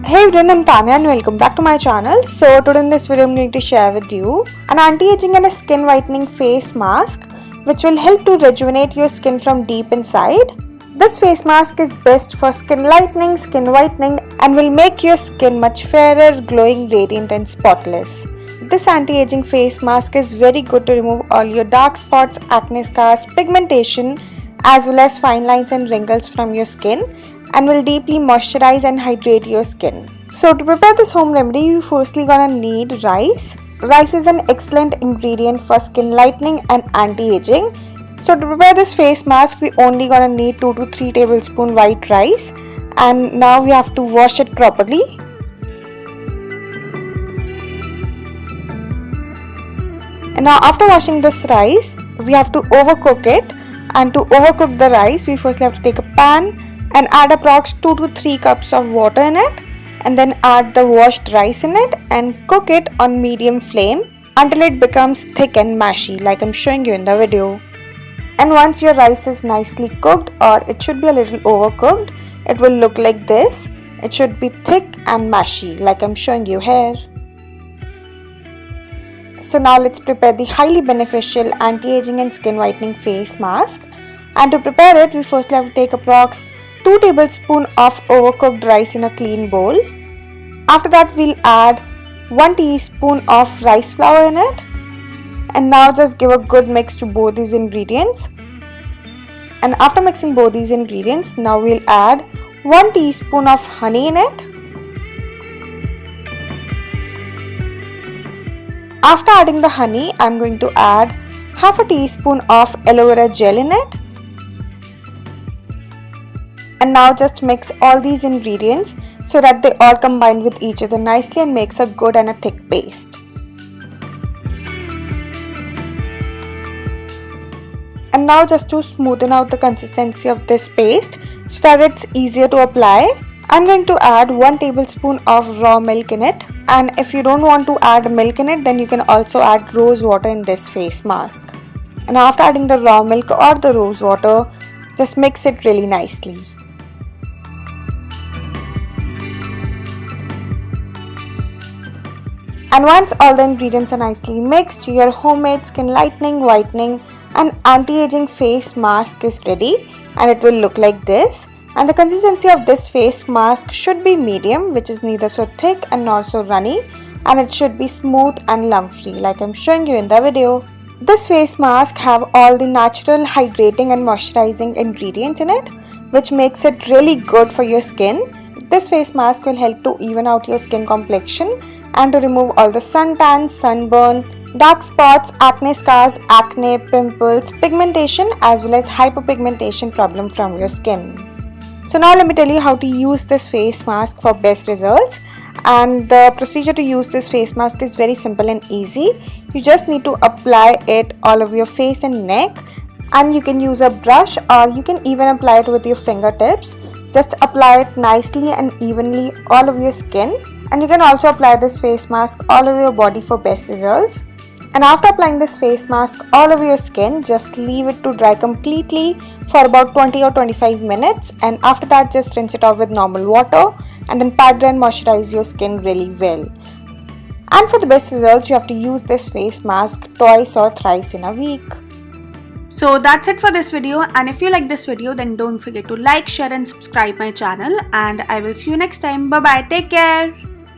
Hey everyone, I'm Tanya and welcome back to my channel. So today in this video I'm going to share with you an anti-aging and a skin whitening face mask which will help to rejuvenate your skin from deep inside. This face mask is best for skin lightening, skin whitening and will make your skin much fairer, glowing, radiant and spotless. This anti-aging face mask is very good to remove all your dark spots, acne scars, pigmentation as well as fine lines and wrinkles from your skin and will deeply moisturize and hydrate your skin. So to prepare this home remedy, you firstly gonna need rice. Rice is an excellent ingredient for skin lightening and anti-aging. So to prepare this face mask, we only gonna need 2 to 3 tablespoons white rice, and now we have to wash it properly. And now after washing this rice, we have to overcook it, and to overcook the rice, we firstly have to take a pan and add approx 2 to 3 cups of water in it, and then add the washed rice in it and cook it on medium flame until it becomes thick and mashy like I'm showing you in the video. And once your rice is nicely cooked, or it should be a little overcooked, it will look like this. It should be thick and mashy like I'm showing you here. So now let's prepare the highly beneficial anti-aging and skin whitening face mask. And to prepare it, we firstly have to take approx 2 tablespoons of overcooked rice in a clean bowl. After that, we'll add 1 teaspoon of rice flour in it. And now just give a good mix to both these ingredients. And after mixing both these ingredients, now we'll add 1 teaspoon of honey in it. After adding the honey, I'm going to add half a teaspoon of aloe vera gel in it. And now just mix all these ingredients so that they all combine with each other nicely and makes a good and a thick paste. And now just to smoothen out the consistency of this paste so that it's easier to apply, I'm going to add 1 tablespoon of raw milk in it. And if you don't want to add milk in it, then you can also add rose water in this face mask. And after adding the raw milk or the rose water, just mix it really nicely. And once all the ingredients are nicely mixed, your homemade skin lightening, whitening and anti-aging face mask is ready, and it will look like this. And the consistency of this face mask should be medium, which is neither so thick and nor so runny, and it should be smooth and lump free like I'm showing you in the video. This face mask have all the natural hydrating and moisturizing ingredients in it, which makes it really good for your skin. This face mask will help to even out your skin complexion and to remove all the suntan, sunburn, dark spots, acne scars, acne, pimples, pigmentation as well as hyperpigmentation problem from your skin. So now let me tell you how to use this face mask for best results. And the procedure to use this face mask is very simple and easy. You just need to apply it all over your face and neck, and you can use a brush or you can even apply it with your fingertips. Just apply it nicely and evenly all over your skin, and you can also apply this face mask all over your body for best results. And after applying this face mask all over your skin, just leave it to dry completely for about 20 or 25 minutes, and after that just rinse it off with normal water and then pat dry and moisturize your skin really well. And for the best results, you have to use this face mask twice or thrice in a week. So that's it for this video, and if you like this video then don't forget to like, share and subscribe my channel, and I will see you next time. Bye bye, take care.